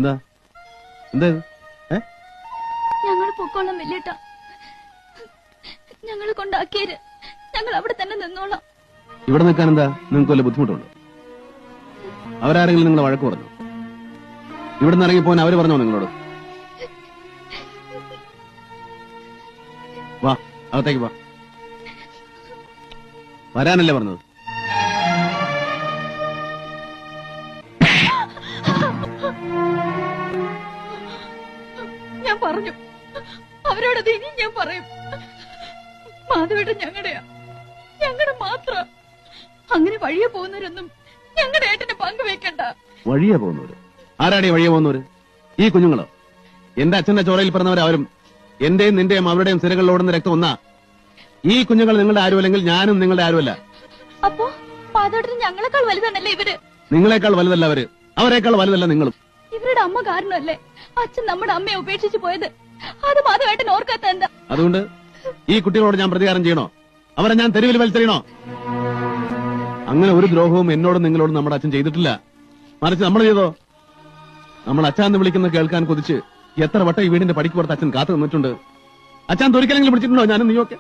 എന്താ എന്താ ഞങ്ങൾ പൊക്കോളാം വലിയേട്ട. ഞങ്ങളെ കൊണ്ടാക്കിയത് ഞങ്ങൾ അവിടെ തന്നെ നിന്നോളാം. ഇവിടെ നിൽക്കാൻ എന്താ നിങ്ങൾക്ക് വല്ല ബുദ്ധിമുട്ടുണ്ടോ? അവരാരെങ്കിലും നിങ്ങളെ വഴക്ക് പറഞ്ഞു? ഇവിടെ നിന്ന് ഇറങ്ങിപ്പോൻ അവര് പറഞ്ഞോ നിങ്ങളോട്? വാ, അകത്തേക്ക് വാ. വരാനല്ലേ പറഞ്ഞത്? ഞാൻ പറഞ്ഞു അവരോടത് ഇനി ഞാൻ പറയും. മാധവേട്ടൻ ഞങ്ങളുടെയാ, ഞങ്ങളുടെ മാത്രം. അങ്ങനെ വഴിയെ പോകുന്നവരൊന്നും ഞങ്ങളുടെ ഏട്ടനെ പങ്കുവെക്കണ്ട. വഴിയെ പോകുന്നവര്? ആരാടി വഴിയെ പോകുന്നവര്? ഈ കുഞ്ഞുങ്ങളോ? എന്റെ അച്ഛന്റെ ചോരയിൽ പറഞ്ഞവരാവരും എന്റെയും നിന്റെയും അവരുടെയും സിരകളിൽ ഓടുന്ന രക്തം ഒന്നാ. ഈ കുഞ്ഞുങ്ങൾ നിങ്ങളുടെ ആരുമല്ലെങ്കിൽ ഞാനും നിങ്ങളുടെ ആരുമല്ല. അപ്പോ മാധവേട്ടന് ഞങ്ങളെക്കാൾ വലുതാണല്ലേ ഇവര്? നിങ്ങളെക്കാൾ വലുതല്ല അവര്, അവരെക്കാൾ വലുതല്ല നിങ്ങളും. ഇവരുടെ അമ്മ കാരണമല്ലേ അച്ഛൻ നമ്മുടെ അമ്മയെ ഉപേക്ഷിച്ചു പോയത്? അത് മാധവേട്ടൻ ഓർക്കാത്ത എന്താ? അതുകൊണ്ട് ഈ കുട്ടികളോട് ഞാൻ പ്രതികാരം ചെയ്യണോ? അവരെ ഞാൻ തെരുവിൽ വലിച്ചെറിയണോ? അങ്ങനെ ഒരു ദ്രോഹവും എന്നോടും നിങ്ങളോടും നമ്മുടെ അച്ഛൻ ചെയ്തിട്ടില്ല. മറിച്ച് നമ്മൾ ചെയ്തോ? നമ്മൾ അച്ഛാന്ന് വിളിക്കുന്ന കേൾക്കാൻ കൊതിച്ച് എത്ര വട്ടം ഈ വീടിന്റെ പടിക്ക് പുറത്ത് അച്ഛൻ കാത്തു നിന്നിട്ടുണ്ട്. അച്ഛൻ തൊരിക്കലെങ്കിലും വിളിച്ചിട്ടുണ്ടോ ഞാനും നീയൊക്കെ?